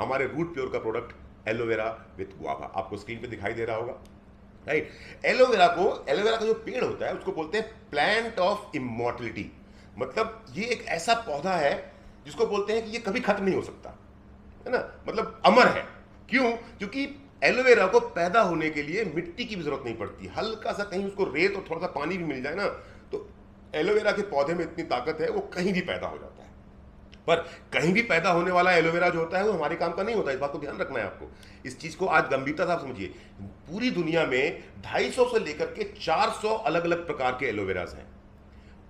हमारे root pure का product aloe vera with guava, आपको स्क्रीन पे दिखाई दे रहा होगा, राइट। एलोवेरा का जो पेड़ होता है उसको बोलते हैं प्लांट ऑफ इमॉर्टलिटी। मतलब ये एक ऐसा पौधा है जिसको बोलते हैं कि ये कभी खत्म नहीं हो सकता, है ना, मतलब अमर है। क्यों? क्योंकि एलोवेरा को पैदा होने के लिए मिट्टी की भी जरूरत नहीं पड़ती, हल्का सा कहीं उसको रेत और थोड़ा सा पानी भी मिल जाए ना, तो एलोवेरा के पौधे में इतनी ताकत है, वो कहीं भी पैदा हो जाता है। पर कहीं भी पैदा होने वाला एलोवेरा जो होता है वो हमारे काम का नहीं होता, इस बात को ध्यान रखना है आपको। इस चीज को आज गंभीरता से आप समझिए। पूरी दुनिया में 250 से लेकर के 400 अलग अलग प्रकार के एलोवेराज हैं।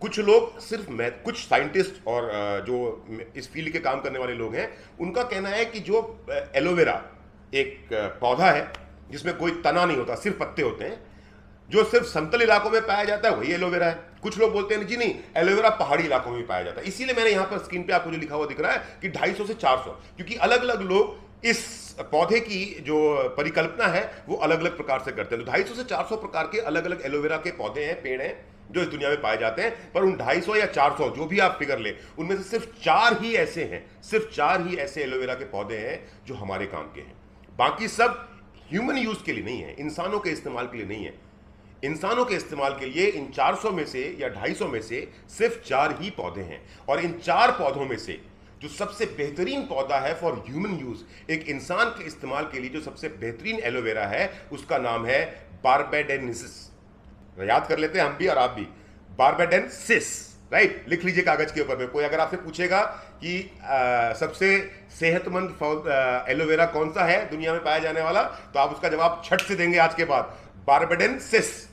कुछ लोग सिर्फ कुछ साइंटिस्ट और जो इस फील्ड के काम करने वाले लोग हैं, उनका कहना है कि जो एलोवेरा एक पौधा है जिसमें कोई तना नहीं होता, सिर्फ पत्ते होते हैं, जो सिर्फ समतल इलाकों में पाया जाता है, वही एलोवेरा है। कुछ लोग बोलते हैं जी नहीं, एलोवेरा पहाड़ी इलाकों में भी पाया जाता है। इसीलिए मैंने यहां पर स्क्रीन पे आपको जो लिखा हुआ दिख रहा है कि 250 से 400, क्योंकि अलग अलग लोग इस पौधे की जो परिकल्पना है वो अलग अलग प्रकार से करते हैं। तो 250 से 400 प्रकार के अलग अलग एलोवेरा के पौधे हैं, पेड़ हैं, जो इस दुनिया में पाए जाते हैं। पर उन 250 या 400 जो भी आप फिगर ले, उनमें से सिर्फ 4 ही ऐसे हैं, सिर्फ 4 ही ऐसे एलोवेरा के पौधे हैं जो हमारे काम के हैं। बाकी सब ह्यूमन यूज के लिए नहीं है, इंसानों के इस्तेमाल के लिए नहीं है। इंसानों के इस्तेमाल के लिए इन 400 में से या 250 में से सिर्फ 4 ही पौधे हैं। और इन 4 पौधों में से जो सबसे बेहतरीन पौधा है फॉर ह्यूमन यूज, एक इंसान के इस्तेमाल के लिए जो सबसे बेहतरीन एलोवेरा है, उसका नाम है बारबेडेंसिस। याद कर लेते हैं हम भी और आप भी, बारबेडेंसिस, राइट। लिख लीजिए कागज के ऊपर में। कोई अगर आपसे पूछेगा कि सबसे सेहतमंद एलोवेरा कौन सा है दुनिया में पाया जाने वाला, तो आप उसका जवाब छट से देंगे आज के बाद, बारबेडेंसिस।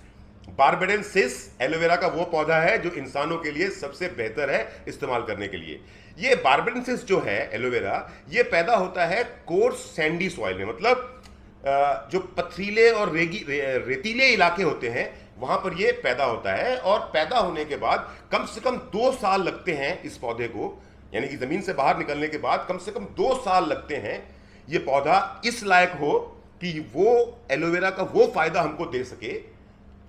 बारबेडेंसिस एलोवेरा का वो पौधा है जो इंसानों के लिए सबसे बेहतर है इस्तेमाल करने के लिए। ये बारबेडेंसिस जो है एलोवेरा, ये पैदा होता है कोर्स सैंडी सॉइल में, मतलब जो पथरीले और रेतीले इलाके होते हैं वहां पर ये पैदा होता है। और पैदा होने के बाद कम से कम 2 साल लगते हैं इस पौधे को, यानी कि जमीन से बाहर निकलने के बाद कम से कम 2 साल लगते हैं ये पौधा इस लायक हो कि वो एलोवेरा का वो फायदा हमको दे सके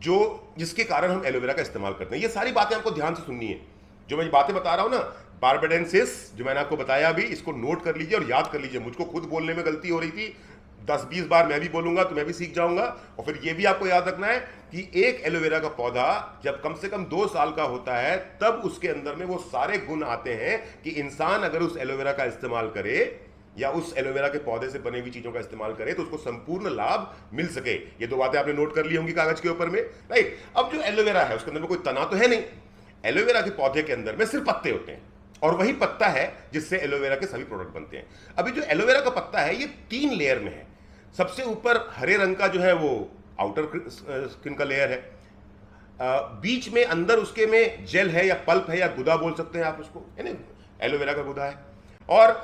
जो जिसके कारण हम एलोवेरा का इस्तेमाल करते हैं। ये सारी बातें आपको ध्यान से सुननी है, जो मैं बातें बता रहा हूं ना, बारबेडेंसिस जो मैंने आपको बताया अभी, इसको नोट कर लीजिए और याद कर लीजिए। मुझको खुद बोलने में गलती हो रही थी, 10-20 बार मैं भी बोलूंगा तो मैं भी सीख जाऊंगा। और फिर ये भी आपको याद रखना है कि एक एलोवेरा का पौधा जब कम से कम 2 साल का होता है, तब उसके अंदर में वो सारे गुण आते हैं कि इंसान अगर उस एलोवेरा का इस्तेमाल करे या उस एलोवेरा के पौधे से बनी हुई चीजों का इस्तेमाल करे तो उसको संपूर्ण लाभ मिल सके। ये 2 बातें आपने नोट कर ली होंगी कागज के ऊपर में, राइट। अब जो एलोवेरा है उसके अंदर में कोई तना तो है नहीं, एलोवेरा के पौधे के अंदर में सिर्फ पत्ते होते हैं, और वही पत्ता है जिससे एलोवेरा के सभी प्रोडक्ट बनते हैं। अभी जो एलोवेरा का पत्ता है ये 3 लेयर में है। सबसे ऊपर हरे रंग का जो है वो आउटर स्किन का लेयर है, बीच में अंदर उसके में जेल है या पल्प है या गुदा बोल सकते हैं आप उसको, यानी एलोवेरा का गुदा है। और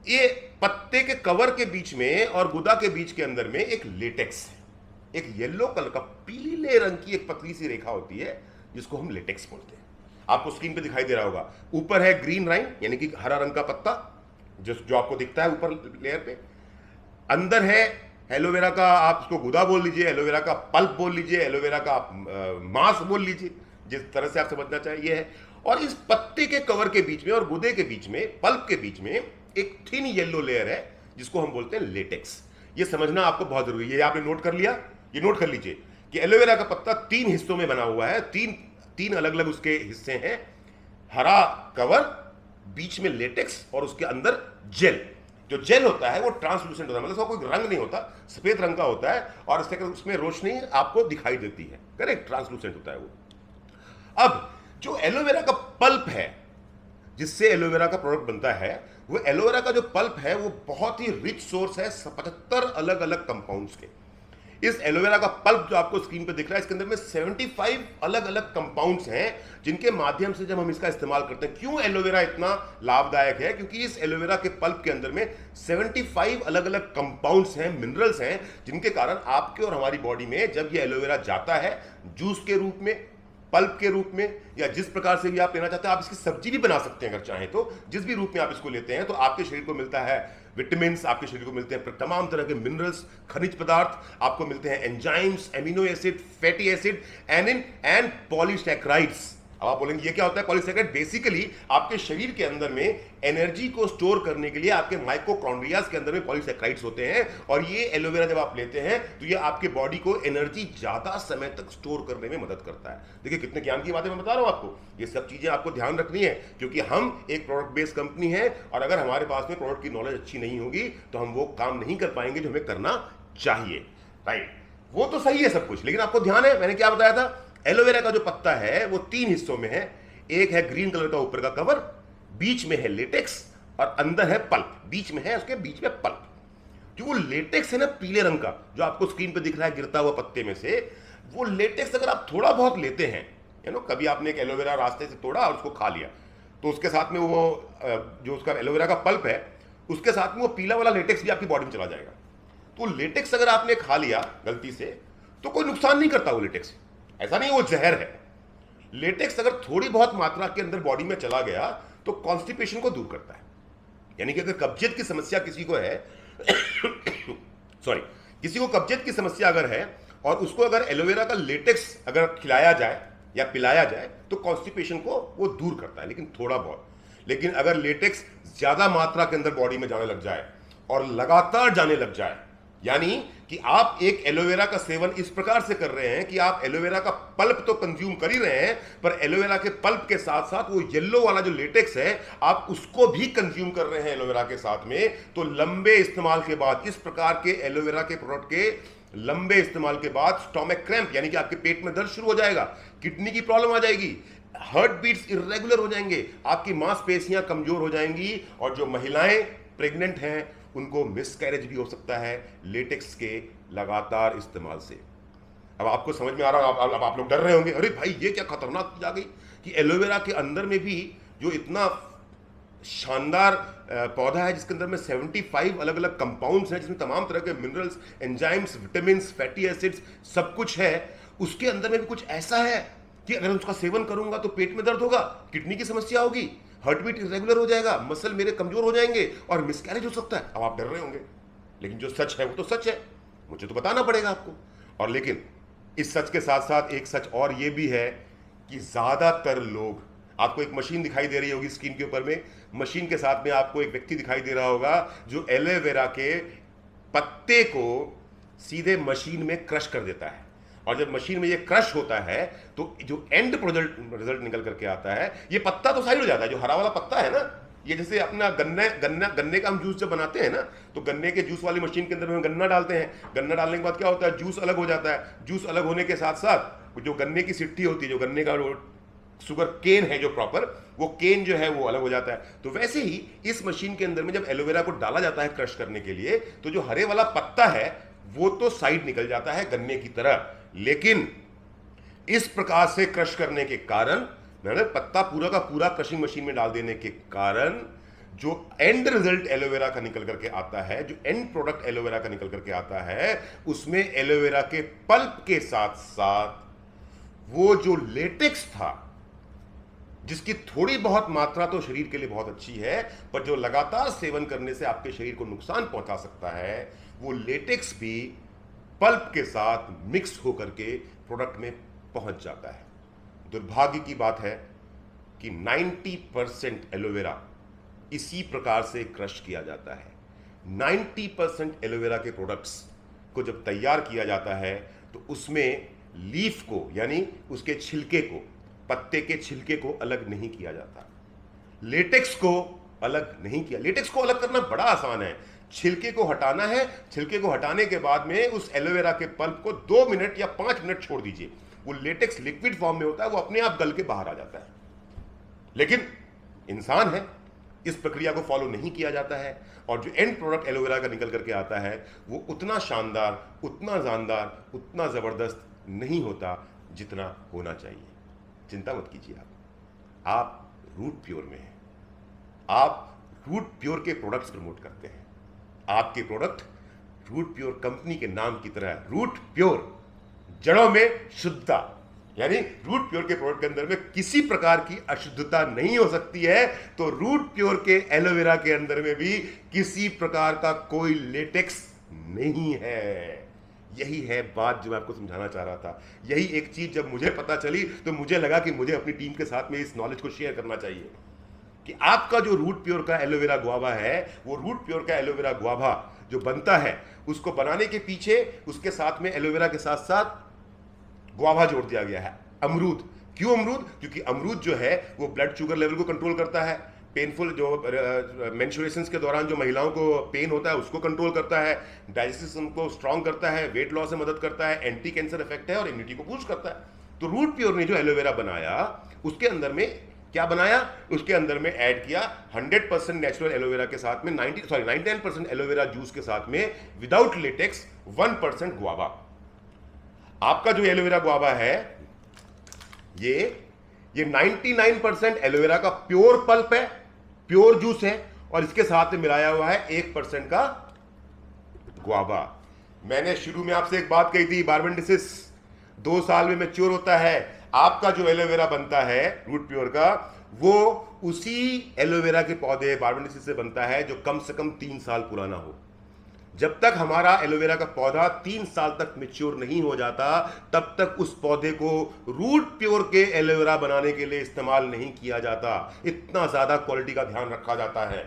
ये पत्ते के कवर के बीच में और गुदा के बीच के अंदर में एक लेटेक्स है, एक येलो कलर का पीले रंग की एक पतली सी रेखा होती है जिसको हम लेटेक्स बोलते हैं। आपको स्क्रीन पे दिखाई दे रहा होगा, ऊपर है ग्रीन राइन यानी कि हरा रंग का पत्ता जो आपको दिखता है ऊपर लेयर पे। अंदर है एलोवेरा का, आप उसको गुदा बोल लीजिए, एलोवेरा का पल्प बोल लीजिए, एलोवेरा का मांस बोल लीजिए, जिस तरह से आप समझना चाहिए है। और इस पत्ते के कवर के बीच में और गुदे के बीच में, पल्प के बीच में एक थिन येलो लेयर है जिसको हम बोलते हैं लेटेक्स। ये समझना आपको बहुत जरूरी है। ये आपने नोट कर लिया, ये नोट कर लीजिए कि एलोवेरा का पत्ता 3 हिस्सों में बना हुआ है, तीन अलग अलग उसके हिस्से हैं। हरा कवर, बीच में लेटेक्स और उसके अंदर जेल। जो जेल होता है वो ट्रांसलूसेंट होता है, मतलब उसका कोई रंग नहीं होता, सफेद रंग का होता है और उसमें रोशनी आपको दिखाई देती है, करेक्ट, ट्रांसलूसेंट होता है वो। अब जो एलोवेरा का पल्प है जिससे एलोवेरा का प्रोडक्ट बनता है, वो एलोवेरा का जो पल्प है वो बहुत ही रिच सोर्स है 75 अलग अलग कंपाउंड्स के। इस एलोवेरा का पल्प जो आपको स्क्रीन पे दिख रहा है, इसके अंदर में 75 अलग अलग कंपाउंड्स हैं जिनके माध्यम से जब हम इसका इस्तेमाल करते हैं। क्यों एलोवेरा इतना लाभदायक है? क्योंकि इस एलोवेरा के पल्प के अंदर में 75 अलग अलग कंपाउंड्स हैं, मिनरल्स हैं, जिनके कारण आपके और हमारी बॉडी में जब ये एलोवेरा जाता है जूस के रूप में, पल्प के रूप में, या जिस प्रकार से भी आप लेना चाहते हैं, आप इसकी सब्जी भी बना सकते हैं अगर चाहें तो। जिस भी रूप में आप इसको लेते हैं तो आपके शरीर को मिलता है विटामिन्स, आपके शरीर को मिलते हैं तमाम तरह के मिनरल्स, खनिज पदार्थ, आपको मिलते हैं enzymes, amino acid, fatty acid and polysaccharides. अब आप बोलेंगे ये क्या होता है? पॉलीसैकेराइड बेसिकली आपके शरीर के अंदर में एनर्जी को स्टोर करने के लिए आपके माइटोकॉन्ड्रियाज के अंदर में पॉलीसैकेराइड्स होते हैं, और ये एलोवेरा जब आप लेते हैं तो ये आपके बॉडी को एनर्जी ज्यादा समय तक स्टोर करने में मदद करता है। देखिए कितने ज्ञान की बातें मैं बता रहा हूं आपको, ये सब चीजें आपको ध्यान रखनी है, क्योंकि हम एक प्रोडक्ट बेस्ड कंपनी है, और अगर हमारे पास में प्रोडक्ट की नॉलेज अच्छी नहीं होगी तो हम वो काम नहीं कर पाएंगे जो हमें करना चाहिए। राइट, वो तो सही है सब कुछ, लेकिन आपको ध्यान है मैंने क्या बताया था? एलोवेरा का जो पत्ता है वो 3 हिस्सों में है। एक है ग्रीन कलर का ऊपर का कवर, बीच में है लेटेक्स, और अंदर है पल्प, बीच में है उसके बीच में पल्प। जो वो लेटेक्स है ना पीले रंग का, जो आपको स्क्रीन पे दिख रहा है गिरता हुआ पत्ते में से, वो लेटेक्स अगर आप थोड़ा बहुत लेते हैं, कभी आपने एक एलोवेरा रास्ते से तोड़ा और उसको खा लिया, तो उसके साथ में वो जो उसका एलोवेरा का पल्प है उसके साथ में वो पीला वाला लेटेक्स भी आपकी बॉडी में चला जाएगा। तो लेटेक्स अगर आपने खा लिया गलती से तो कोई नुकसान नहीं करता वो लेटेक्स, ऐसा नहीं वो जहर है। लेटेक्स अगर थोड़ी बहुत मात्रा के अंदर बॉडी में चला गया तो कॉन्स्टिपेशन को दूर करता है। यानी कि अगर कब्जियत की समस्या किसी को है सॉरी, किसी को कब्जियत की समस्या अगर है और उसको अगर एलोवेरा का लेटेक्स अगर खिलाया जाए या पिलाया जाए तो कॉन्स्टिपेशन को वो दूर करता है, लेकिन थोड़ा बहुत। लेकिन अगर लेटेक्स ज्यादा मात्रा के अंदर बॉडी में जाने लग जाए और लगातार जाने लग जाए, यानी कि आप एक एलोवेरा का सेवन इस प्रकार से कर रहे हैं कि आप एलोवेरा का पल्प तो कंज्यूम कर ही रहे हैं, पर एलोवेरा के पल्प के साथ साथ वो येलो वाला जो लेटेक्स है आप उसको भी कंज्यूम कर रहे हैं एलोवेरा के साथ में, तो लंबे इस्तेमाल के बाद, इस प्रकार के एलोवेरा के प्रोडक्ट के लंबे इस्तेमाल के बाद स्टोमक क्रैम्प, यानी कि आपके पेट में दर्द शुरू हो जाएगा, किडनी की प्रॉब्लम आ जाएगी, हार्ट बीट्स इरेगुलर हो जाएंगे, आपकी मांसपेशियां कमजोर हो जाएंगी, और जो महिलाएं प्रेग्नेंट हैं उनको मिसकैरेज भी हो सकता है लेटेक्स के लगातार इस्तेमाल से। अब आपको समझ में आ रहा है, अब आप लोग डर रहे होंगे, अरे भाई ये क्या खतरनाक चीज आ गई कि एलोवेरा के अंदर में भी जो इतना शानदार पौधा है जिसके अंदर में 75 अलग अलग कंपाउंड्स हैं, जिसमें तमाम तरह के minerals, enzymes, vitamin, fatty acids सब कुछ है, उसके अंदर में भी कुछ ऐसा है कि अगर उसका सेवन करूंगा तो पेट में दर्द होगा, किडनी की समस्या होगी, हार्ट बीट इरेगुलर हो जाएगा, मसल मेरे कमजोर हो जाएंगे और मिसकैरेज हो सकता है। अब आप डर रहे होंगे, लेकिन जो सच है वो तो सच है, मुझे तो बताना पड़ेगा आपको। और लेकिन इस सच के साथ साथ एक सच और ये भी है कि ज्यादातर लोग, आपको एक मशीन दिखाई दे रही होगी स्क्रीन के ऊपर में, मशीन के साथ में आपको एक व्यक्ति दिखाई दे रहा होगा जो एलोवेरा के पत्ते को सीधे मशीन में क्रश कर देता है, और जब मशीन में ये क्रश होता है तो जो एंड रिजल्ट निकल करके आता है, ये पत्ता तो साइड हो जाता है, जो हरा वाला पत्ता है ना, ये जैसे अपना गन्ने का हम जूस जब बनाते हैं ना, तो गन्ने के जूस वाली मशीन के अंदर हम गन्ना डालते हैं, गन्ना डालने के बाद क्या होता है, जूस अलग हो जाता है, जूस अलग होने के साथ साथ जो गन्ने की सिट्टी होती है, जो गन्ने का शुगर केन है जो प्रॉपर, वो केन जो है वो अलग हो जाता है। तो वैसे ही इस मशीन के अंदर में जब एलोवेरा को डाला जाता है क्रश करने के लिए, तो जो हरे वाला पत्ता है वो तो साइड निकल जाता है गन्ने की तरह, लेकिन इस प्रकार से क्रश करने के कारण, पत्ता पूरा का पूरा क्रशिंग मशीन में डाल देने के कारण जो एंड रिजल्ट एलोवेरा का निकल करके आता है, जो एंड प्रोडक्ट एलोवेरा का निकल करके आता है, उसमें एलोवेरा के पल्प के साथ साथ वो जो लेटेक्स था, जिसकी थोड़ी बहुत मात्रा तो शरीर के लिए बहुत अच्छी है, पर जो लगातार सेवन करने से आपके शरीर को नुकसान पहुंचा सकता है, वो लेटेक्स भी पल्प के साथ मिक्स होकर के प्रोडक्ट में पहुंच जाता है। दुर्भाग्य की बात है कि 90% एलोवेरा इसी प्रकार से क्रश किया जाता है। 90% एलोवेरा के प्रोडक्ट्स को जब तैयार किया जाता है तो उसमें लीफ को, यानी उसके छिलके को, पत्ते के छिलके को अलग नहीं किया जाता, लेटेक्स को अलग नहीं किया। लेटेक्स को अलग करना बड़ा आसान है, छिलके को हटाना है, छिलके को हटाने के बाद में उस एलोवेरा के पल्प को 2 मिनट या 5 मिनट छोड़ दीजिए, वो लेटेक्स लिक्विड फॉर्म में होता है, वो अपने आप गल के बाहर आ जाता है। लेकिन इंसान है, इस प्रक्रिया को फॉलो नहीं किया जाता है, और जो एंड प्रोडक्ट एलोवेरा का निकल करके आता है वो उतना शानदार, उतना जानदार, उतना जबरदस्त नहीं होता जितना होना चाहिए। चिंता मत कीजिए, आप रूट प्योर में हैं, आप रूट प्योर के प्रोडक्ट्स प्रमोट करते हैं, आपके प्रोडक्ट रूट प्योर कंपनी के नाम की तरह, रूट प्योर, जड़ों में शुद्धता, यानी रूट प्योर के प्रोडक्ट के अंदर में किसी प्रकार की अशुद्धता नहीं हो सकती है, तो रूट प्योर के एलोवेरा के अंदर में भी किसी प्रकार का कोई लेटेक्स नहीं है। यही है बात जो मैं आपको समझाना चाह रहा था। यही एक चीज जब मुझे पता चली तो मुझे लगा कि मुझे अपनी टीम के साथ में इस नॉलेज को शेयर करना चाहिए कि आपका जो रूट प्योर का एलोवेरा गुआवा है, वो रूट प्योर का एलोवेरा गुआवा जो बनता है, उसको बनाने के पीछे उसके साथ में एलोवेरा के साथ साथ गुआवा जोड़ दिया गया है, अमरूद। क्यों अमरूद? क्योंकि अमरूद जो है वो ब्लड शुगर लेवल को कंट्रोल करता है, पेनफुल जो मेंस्ट्रुएशंस के दौरान जो महिलाओं को पेन होता है उसको कंट्रोल करता है, डाइजेस्टिव सिस्टम को स्ट्रांग करता है, वेट लॉस में मदद करता है, एंटी कैंसर इफेक्ट है और इम्यूनिटी को बूस्ट करता है। तो रूट प्योर ने जो एलोवेरा बनाया उसके अंदर में क्या बनाया? उसके अंदर में ऐड किया 100% नेचुरल एलोवेरा के साथ में 99% एलोवेरा जूस के साथ में विदाउट लेटेक्स 1% गुआवा। आपका जो एलोवेरा गुआवा है ये 99% एलोवेरा का प्योर पल्प है, प्योर जूस है, और इसके साथ में मिलाया हुआ है 1% का गुआवा। मैंने शुरू में आपसे एक बात कही थी, बारबेंडिसिस 2 साल में मैच्योर होता है। आपका जो एलोवेरा बनता है रूट प्योर का, वो उसी एलोवेरा के पौधे बारबेंडिसिस से बनता है जो कम से कम 3 साल पुराना हो। जब तक हमारा एलोवेरा का पौधा 3 साल तक मैच्योर नहीं हो जाता, तब तक उस पौधे को रूट प्योर के एलोवेरा बनाने के लिए इस्तेमाल नहीं किया जाता। इतना ज्यादा क्वालिटी का ध्यान रखा जाता है।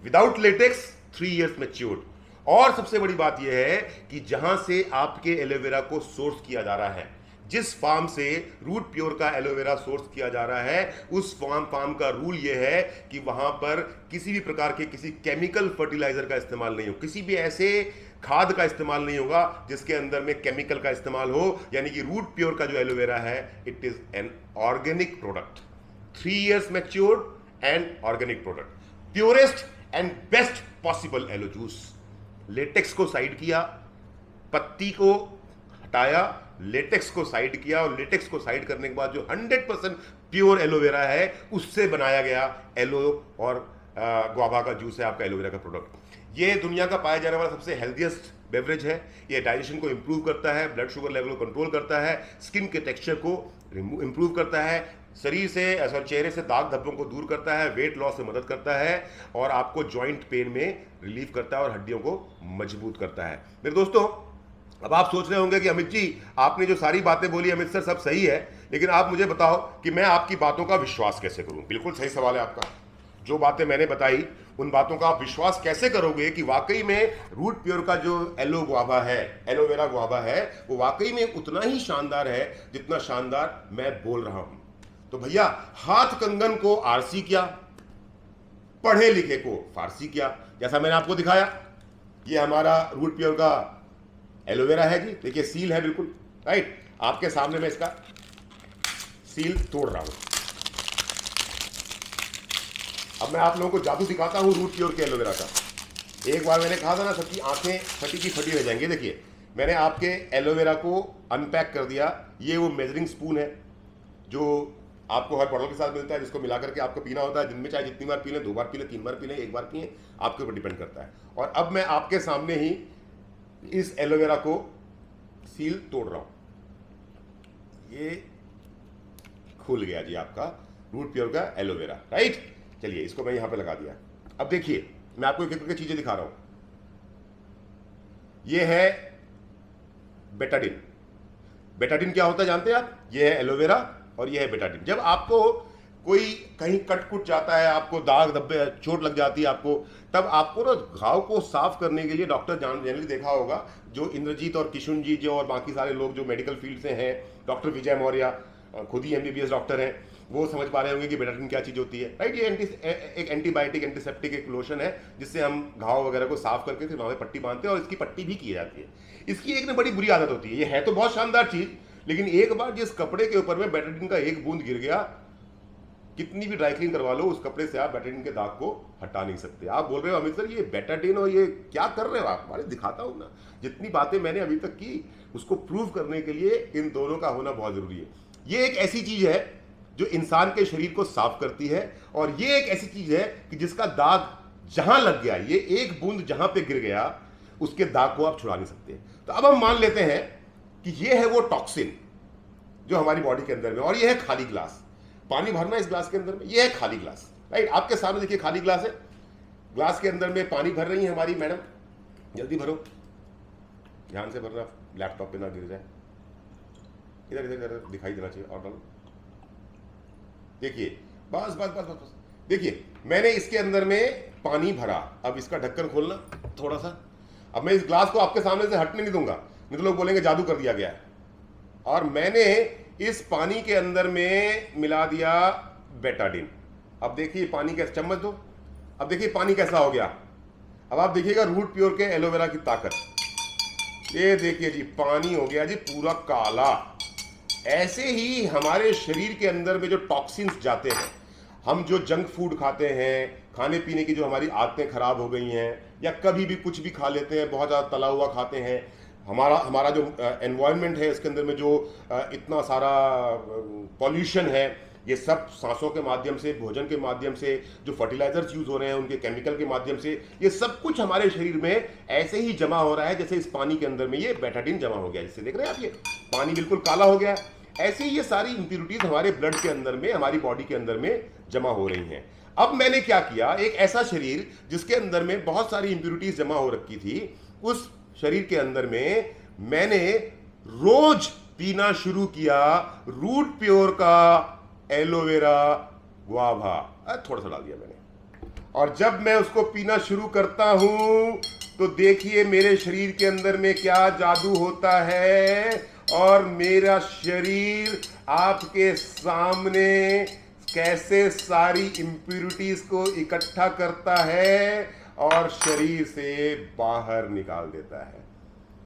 Without latex 3 years matured. और सबसे बड़ी बात यह है कि जहां से आपके एलोवेरा को सोर्स किया जा रहा है, जिस फार्म से रूट प्योर का एलोवेरा सोर्स किया जा रहा है, उस फार्म का रूल यह है कि वहां पर किसी भी प्रकार के किसी केमिकल फर्टिलाइजर का इस्तेमाल नहीं हो, किसी भी ऐसे खाद का इस्तेमाल नहीं होगा जिसके अंदर में केमिकल का इस्तेमाल हो। यानी कि रूट प्योर का जो एलोवेरा है, it is an organic product, 3 years matured and organic product, purest and best possible aloe juice. Latex को साइड किया, पत्ती को हटाया, लेटेक्स को साइड किया, और लेटेक्स को साइड करने के बाद जो 100% प्योर एलोवेरा है उससे बनाया गया एलो और गुआवा का जूस है आपका एलोवेरा का प्रोडक्ट। ये दुनिया का पाया जाने वाला सबसे हेल्दीएस्ट बेवरेज है। ये डाइजेशन को इंप्रूव करता है, ब्लड शुगर लेवल को कंट्रोल करता है, स्किन के टेक्सचर को इंप्रूव करता है, शरीर से चेहरे से दाग धब्बों को दूर करता है, वेट लॉस में मदद करता है, और आपको जॉइंट पेन में रिलीफ करता है और हड्डियों को मजबूत करता है। मेरे दोस्तों, अब आप सोच रहे होंगे कि अमित जी, आपने जो सारी बातें बोली अमित सर सब सही है, लेकिन आप मुझे बताओ कि मैं आपकी बातों का विश्वास कैसे करूं? बिल्कुल सही सवाल है आपका। जो बातें मैंने बताई उन बातों का आप विश्वास कैसे करोगे कि वाकई में रूट प्योर का जो एलो गुआवा है, एलोवेरा गुआवा है, वो वाकई में उतना ही शानदार है जितना शानदार मैं बोल रहा हूं। तो भैया, हाथ कंगन को आरसी क्या, पढ़े लिखे को फारसी क्या। जैसा मैंने आपको दिखाया, ये हमारा रूट प्योर का एलोवेरा है जी, देखिए सील है बिल्कुल राइट। आपके सामने मैं इसका सील तोड़ रहा हूं। अब मैं आप लोगों को जादू दिखाता हूं रूट प्योर के एलोवेरा का। एक बार मैंने कहा था ना, सबकी आंखें फटी की फटी रह जाएंगी। देखिए, मैंने आपके एलोवेरा को अनपैक कर दिया। ये वो मेजरिंग स्पून है जो आपको हर बॉटल के साथ मिलता है, जिसको मिला करके आपको पीना होता है। दिन में चाहे जितनी बार पी लें, 2 बार पी लें, 3 बार पी लें, 1 बार पिए, आपके ऊपर डिपेंड करता है। और अब मैं आपके सामने ही इस एलोवेरा को सील तोड़ रहा हूं। ये खुल गया जी आपका रूट प्योर का एलोवेरा, राइट। चलिए, इसको मैं यहां पे लगा दिया। अब देखिए, मैं आपको एक एक चीजें दिखा रहा हूं। ये है बेटाडिन। बेटाडिन क्या होता है जानते हैं आप? ये है एलोवेरा और ये है बेटाडिन। जब आपको कोई कहीं कट कुट जाता है, आपको दाग धब्बे चोट लग जाती है आपको, तब आपको ना घाव को साफ करने के लिए डॉक्टर जनरली देखा होगा, जो इंद्रजीत और किशुन जी जो और बाकी सारे लोग जो मेडिकल फील्ड से हैं, डॉक्टर विजय मौर्य खुद ही MBBS डॉक्टर हैं, वो समझ पा रहे होंगे कि बेटाडिन क्या चीज़ होती है, राइट। ये एक एंटीबायोटिक एंटीसेप्टिक एक लोशन है जिससे हम घाव वगैरह को साफ करके फिर वहाँ पे पट्टी बांधते हैं, और इसकी पट्टी भी की जाती है। इसकी एक ना बड़ी बुरी आदत होती है। ये है तो बहुत शानदार चीज़, लेकिन एक बार जिस कपड़े के ऊपर में बेटाडिन का एक बूंद गिर गया, कितनी भी ड्राई क्लीन करवा लो, उस कपड़े से आप बेटाडिन के दाग को हटा नहीं सकते। आप बोल रहे हो अमित सर ये बेटाडिन और ये क्या कर रहे हो आप? हमारे दिखाता हूं ना, जितनी बातें मैंने अभी तक की उसको प्रूव करने के लिए इन दोनों का होना बहुत जरूरी है। ये एक ऐसी चीज है जो इंसान के शरीर को साफ करती है, और ये एक ऐसी चीज है कि जिसका दाग जहां लग गया, ये एक बूंद जहां पे गिर गया, उसके दाग को आप छुड़ा नहीं सकते। तो अब हम मान लेते हैं कि ये है वो टॉक्सिन जो हमारी बॉडी के अंदर में, और ये है खाली ग्लास। पानी भरना इस ग्लास के अंदर में, ये है खाली ग्लास, राइट। आपके सामने देखिए खाली ग्लास है, ग्लास के अंदर में पानी भर रही है हमारी मैडम, जल्दी भरो, ध्यान से भरना, लैपटॉप पे ना गिर जाए। इधर इधर इधर दिखाई देना चाहिए, और डालो। देखिए बस बस बस बस बस, देखिए मैंने इसके अंदर में पानी भरा। अब इसका ढक्कन खोलना थोड़ा सा। अब मैं इस ग्लास को आपके सामने से हटने नहीं दूंगा, नहीं तो लोग बोलेंगे जादू कर दिया गया है। और मैंने इस पानी के अंदर में मिला दिया बेटाडीन। अब देखिए पानी कैसे, चम्मच दो। अब देखिए पानी कैसा हो गया। अब आप देखिएगा रूट प्योर के एलोवेरा की ताकत। ये देखिए जी पानी हो गया जी पूरा काला। ऐसे ही हमारे शरीर के अंदर में जो टॉक्सिन्स जाते हैं, हम जो जंक फूड खाते हैं, खाने पीने की जो हमारी आदतें खराब हो गई हैं, या कभी भी कुछ भी खा लेते हैं, बहुत ज़्यादा तला हुआ खाते हैं, हमारा जो एनवायरनमेंट है इसके अंदर में जो इतना सारा पॉल्यूशन है, ये सब सांसों के माध्यम से, भोजन के माध्यम से, जो फर्टिलाइजर्स यूज हो रहे हैं उनके केमिकल के माध्यम से, ये सब कुछ हमारे शरीर में ऐसे ही जमा हो रहा है जैसे इस पानी के अंदर में ये बेटाडीन जमा हो गया। जिससे देख रहे हैं आप, ये पानी बिल्कुल काला हो गया। ऐसे ही ये सारी इंप्योरिटीज हमारे ब्लड के अंदर में, हमारी बॉडी के अंदर में जमा हो रही हैं। अब मैंने क्या किया, एक ऐसा शरीर जिसके अंदर में बहुत सारी इंप्योरिटीज जमा हो रखी थी, उस शरीर के अंदर में मैंने रोज पीना शुरू किया रूट प्योर का एलोवेरा गुआवा। थोड़ा सा डाल दिया मैंने। और जब मैं उसको पीना शुरू करता हूं तो देखिए मेरे शरीर के अंदर में क्या जादू होता है, और मेरा शरीर आपके सामने कैसे सारी इंप्योरिटीज को इकट्ठा करता है और शरीर से बाहर निकाल देता है।